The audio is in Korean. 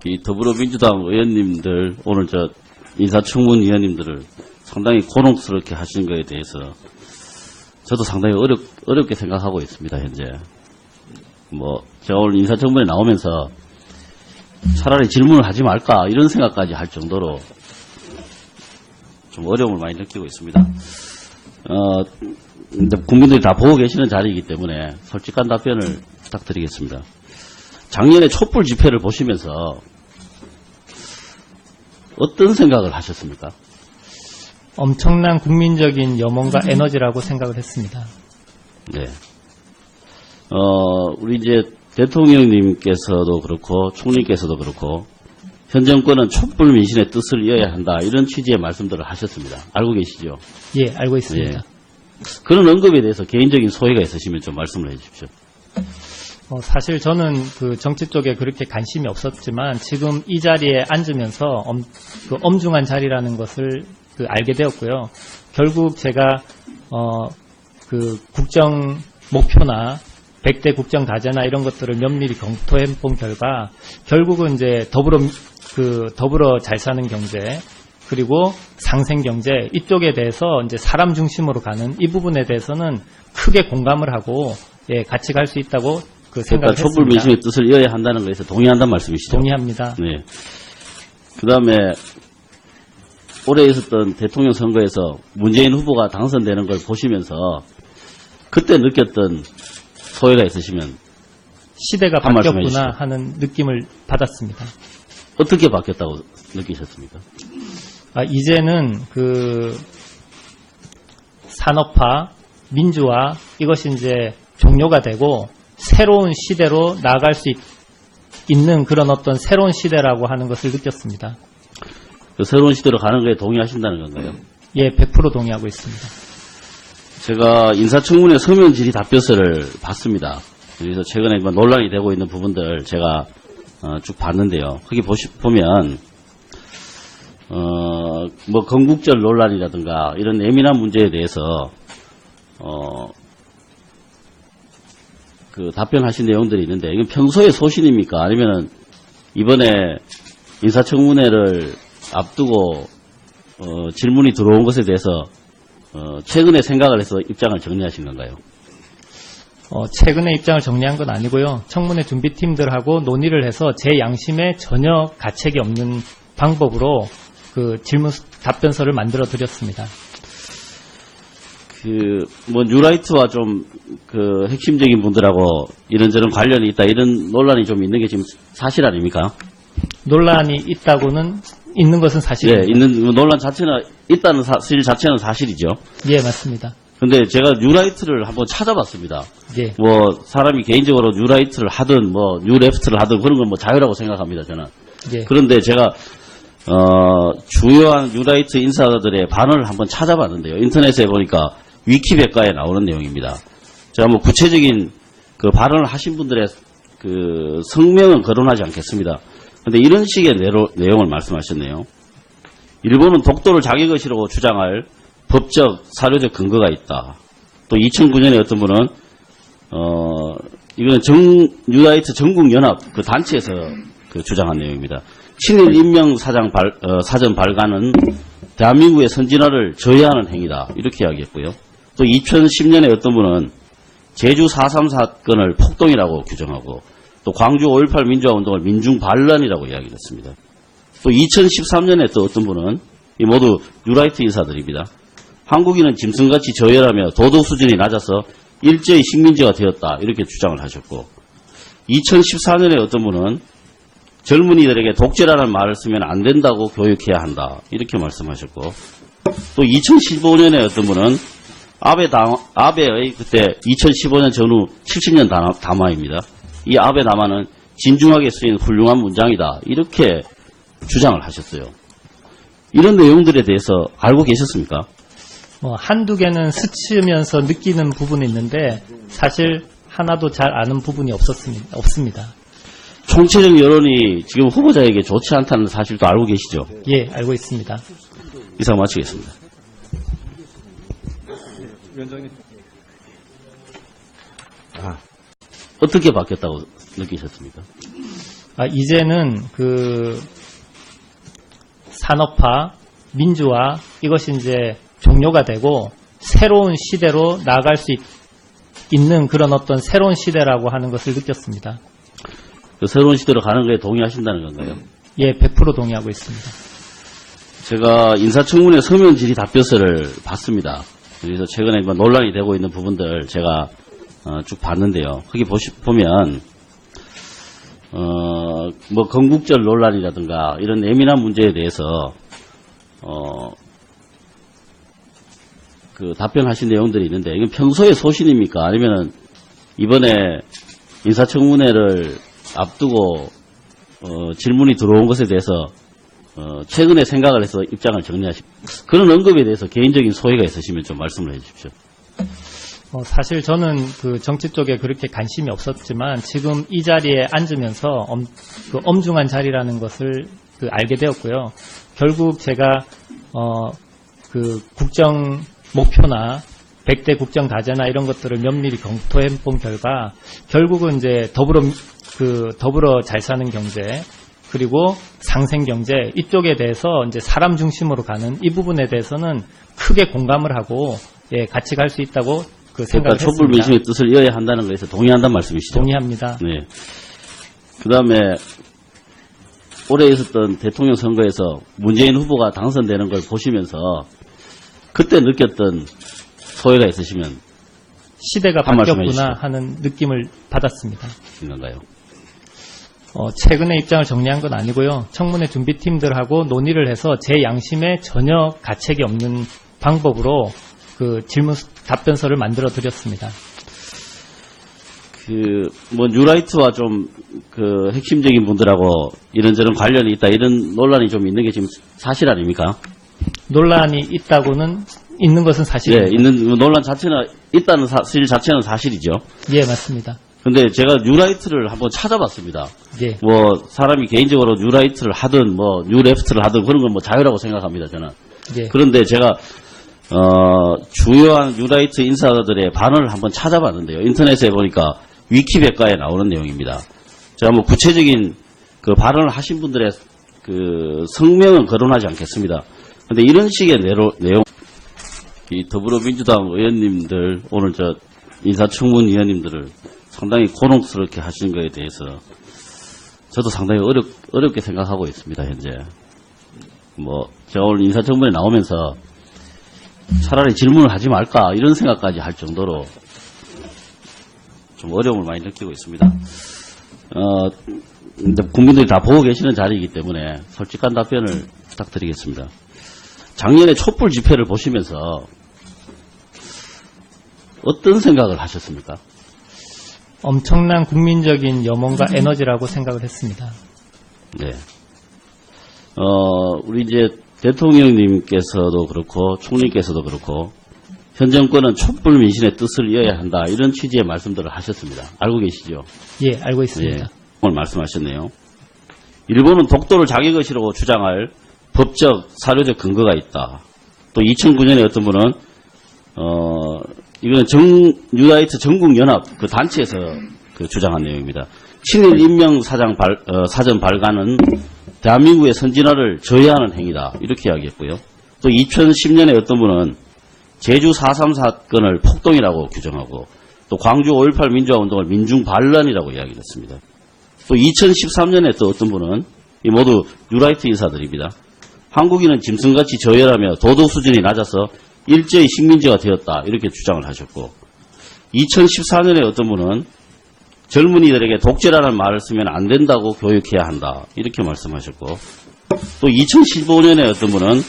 이 더불어민주당 의원님들, 오늘 인사청문 위원님들을 상당히 곤혹스럽게 하시는 것에 대해서 저도 상당히 어렵게 생각하고 있습니다, 현재. 제가 오늘 인사청문회 나오면서 차라리 질문을 하지 말까, 이런 생각까지 할 정도로 좀 어려움을 많이 느끼고 있습니다. 국민들이 다 보고 계시는 자리이기 때문에 솔직한 답변을 부탁드리겠습니다. 작년에 촛불 집회를 보시면서 어떤 생각을 하셨습니까? 엄청난 국민적인 염원과 에너지라고 생각을 했습니다. 네. 우리 이제 대통령님께서도 그렇고 총리께서도 그렇고 현 정권은 촛불 민심의 뜻을 이어야 한다, 이런 취지의 말씀들을 하셨습니다. 알고 계시죠? 예, 알고 있습니다. 예. 그런 언급에 대해서 개인적인 소회가 있으시면 좀 말씀을 해 주십시오. 사실 저는 그 정치 쪽에 그렇게 관심이 없었지만 지금 이 자리에 앉으면서 그 엄중한 자리라는 것을 알게 되었고요. 결국 제가 그 국정 목표나 100대 국정 과제나 이런 것들을 면밀히 검토해 본 결과 결국은 이제 더불어 잘 사는 경제, 그리고 상생 경제, 이쪽에 대해서 이제 사람 중심으로 가는 이 부분에 대해서는 크게 공감을 하고, 예, 같이 갈 수 있다고 생각을 했습니다. 촛불 민심의 뜻을 이어야 한다는 것에서 동의한다는 말씀이시죠? 동의합니다. 네. 그 다음에 올해 있었던 대통령 선거에서 문재인 후보가 당선되는 걸 보시면서 그때 느꼈던 소회가 있으시면 시대가 한 말씀 바뀌었구나 해주시죠. 하는 느낌을 받았습니다. 어떻게 바뀌었다고 느끼셨습니까? 이제는 그 산업화, 민주화, 이것이 이제 종료가 되고 새로운 시대로 나아갈 수 있는 그런 어떤 새로운 시대라고 하는 것을 느꼈습니다. 그 새로운 시대로 가는 거에 동의하신다는 건가요? 예, 100% 동의하고 있습니다. 제가 인사청문회 서면 질의 답변서를 봤습니다. 그래서 최근에 논란이 되고 있는 부분들 제가 쭉 봤는데요. 거기 보면 건국절 논란이라든가 이런 예민한 문제에 대해서 그 답변하신 내용들이 있는데, 이건 평소의 소신입니까? 아니면은 이번에 인사청문회를 앞두고 질문이 들어온 것에 대해서 최근에 생각을 해서 입장을 정리하신 건가요? 최근에 입장을 정리한 건 아니고요. 청문회 준비팀들하고 논의를 해서 제 양심에 전혀 가책이 없는 방법으로 그 질문 답변서를 만들어 드렸습니다. 뉴라이트와 좀 핵심적인 분들하고 이런저런 관련이 있다, 이런 논란이 좀 있는 게 지금 사실 아닙니까? 논란이 있는 것은 사실입니다. 예, 있는 논란 자체는 있다는 사실 자체는 사실이죠. 예, 맞습니다. 근데 제가 뉴라이트를 한번 찾아봤습니다. 예. 사람이 개인적으로 뉴라이트를 하든 뉴레프트를 하든 그런 건 자유라고 생각합니다, 저는. 예. 그런데 제가 주요한 뉴라이트 인사들의 반응을 한번 찾아봤는데요. 인터넷에 보니까 위키백과에 나오는 내용입니다. 제가 구체적인 그 발언을 하신 분들의 그 성명은 거론하지 않겠습니다. 그런데 이런 식의 내용을 말씀하셨네요. 일본은 독도를 자기 것이라고 주장할 법적, 사료적 근거가 있다. 또 2009년에 어떤 분은 이거는 뉴라이트 전국연합 그 단체에서 주장한 내용입니다. 친일 인명 사전 발간은 대한민국의 선진화를 저해하는 행위다, 이렇게 이야기했고요. 또 2010년에 어떤 분은 제주 4.3 사건을 폭동이라고 규정하고, 또 광주 5.18 민주화운동을 민중반란이라고 이야기했습니다. 또 2013년에 또 어떤 분은, 이 모두 뉴라이트 인사들입니다. 한국인은 짐승같이 저열하며 도덕 수준이 낮아서 일제의 식민지가 되었다, 이렇게 주장을 하셨고, 2014년에 어떤 분은 젊은이들에게 독재라는 말을 쓰면 안 된다고 교육해야 한다, 이렇게 말씀하셨고, 또 2015년에 어떤 분은 아베의 그때 2015년 전후 70년 담화입니다. 이 아베 담화는 진중하게 쓰인 훌륭한 문장이다, 이렇게 주장을 하셨어요. 이런 내용들에 대해서 알고 계셨습니까? 한두 개는 스치면서 느끼는 부분이 있는데 사실 하나도 잘 아는 부분이 없습니다. 총체적 여론이 지금 후보자에게 좋지 않다는 사실도 알고 계시죠? 예, 알고 있습니다. 이상 마치겠습니다. 위원장님. 어떻게 바뀌었다고 느끼셨습니까? 이제는 그 산업화, 민주화 이것이 이제 종료가 되고 새로운 시대로 나아갈 수 있는 그런 어떤 새로운 시대라고 하는 것을 느꼈습니다. 그 새로운 시대로 가는 거에 동의하신다는 건가요? 예, 100% 동의하고 있습니다. 제가 인사청문회 서면 질의 답변서를 봤습니다. 그래서 최근에 뭐 논란이 되고 있는 부분들 제가 쭉 봤는데요. 거기 보면 뭐 건국절 논란이라든가 이런 예민한 문제에 대해서 그 답변하신 내용들이 있는데 이건 평소의 소신입니까? 아니면은 이번에 인사청문회를 앞두고 질문이 들어온 것에 대해서 최근에 생각을 해서 입장을 정리하십시오. 그런 언급에 대해서 개인적인 소회가 있으시면 좀 말씀을 해주십시오. 사실 저는 그 정치 쪽에 그렇게 관심이 없었지만 지금 이 자리에 앉으면서 그 엄중한 자리라는 것을 알게 되었고요. 결국 제가 그 국정 목표나 100대 국정 다제나 이런 것들을 면밀히 검토해 본 결과 결국은 이제 더불어 잘 사는 경제 그리고 상생 경제 이쪽에 대해서 이제 사람 중심으로 가는 이 부분에 대해서는 크게 공감을 하고 같이 갈 수 있다고 생각을 했습니다. 촛불 민심의 뜻을 이어야 한다는 것에서 동의한다는 말씀이시죠? 동의합니다. 네. 그다음에 올해 있었던 대통령 선거에서 문재인 후보가 당선되는 걸 보시면서 그때 느꼈던 소회가 있으시면 시대가 한 말씀 바뀌었구나 해주시죠. 하는 느낌을 받았습니다. 있는가요? 최근에 입장을 정리한 건 아니고요. 청문회 준비팀들하고 논의를 해서 제 양심에 전혀 가책이 없는 방법으로 그 질문 답변서를 만들어 드렸습니다. 뭐 뉴라이트와 좀 핵심적인 분들하고 이런저런 관련이 있다 이런 논란이 좀 있는 게 지금 사실 아닙니까? 논란이 있는 것은 사실입니다. 예, 있는 논란 자체는 있다는 사실 자체는 사실이죠. 예, 맞습니다. 근데 제가 뉴라이트를 한번 찾아봤습니다. 예. 뭐 사람이 개인적으로 뉴라이트를 하든 뭐 뉴레프트를 하든 그런 건 뭐 자유라고 생각합니다, 저는. 예. 그런데 제가 주요한 뉴라이트 인사들의 반응을 한번 찾아봤는데요. 인터넷에 보니까 위키백과에 나오는 내용입니다. 제가 뭐 구체적인 그 발언을 하신 분들의 그 성명은 거론하지 않겠습니다. 근데 이런 식의 내용, 이 더불어민주당 의원님들, 오늘 인사청문 위원님들을 상당히 곤혹스럽게 하신 거에 대해서 저도 상당히 어렵게 생각하고 있습니다, 현재. 뭐, 제가 오늘 인사청문회 나오면서 차라리 질문을 하지 말까, 이런 생각까지 할 정도로 좀 어려움을 많이 느끼고 있습니다. 근데 국민들이 다 보고 계시는 자리이기 때문에 솔직한 답변을 부탁드리겠습니다. 작년에 촛불 집회를 보시면서 어떤 생각을 하셨습니까? 엄청난 국민적인 염원과 에너지라고 생각을 했습니다. 네. 우리 이제 대통령님께서도 그렇고 총리께서도 그렇고 현 정권은 촛불 민심의 뜻을 이어야 한다 이런 취지의 말씀들을 하셨습니다. 알고 계시죠? 예, 알고 있습니다. 예, 오늘 말씀하셨네요. 일본은 독도를 자기 것이라고 주장할 법적, 사료적 근거가 있다. 또 2009년에 어떤 분은 이거는 뉴라이트 전국연합 그 단체에서 주장한 내용입니다. 친일 임명 사전 발간은 대한민국의 선진화를 저해하는 행위다. 이렇게 이야기했고요. 또 2010년에 어떤 분은 제주 4.3 사건을 폭동이라고 규정하고 또 광주 5.18 민주화운동을 민중반란이라고 이야기했습니다. 또 2013년에 또 어떤 분은 이 모두 뉴라이트 인사들입니다. 한국인은 짐승같이 저열하며 도덕 수준이 낮아서 일제의 식민지가 되었다. 이렇게 주장을 하셨고 2014년에 어떤 분은 젊은이들에게 독재라는 말을 쓰면 안 된다고 교육해야 한다. 이렇게 말씀하셨고 또 2015년에 어떤 분은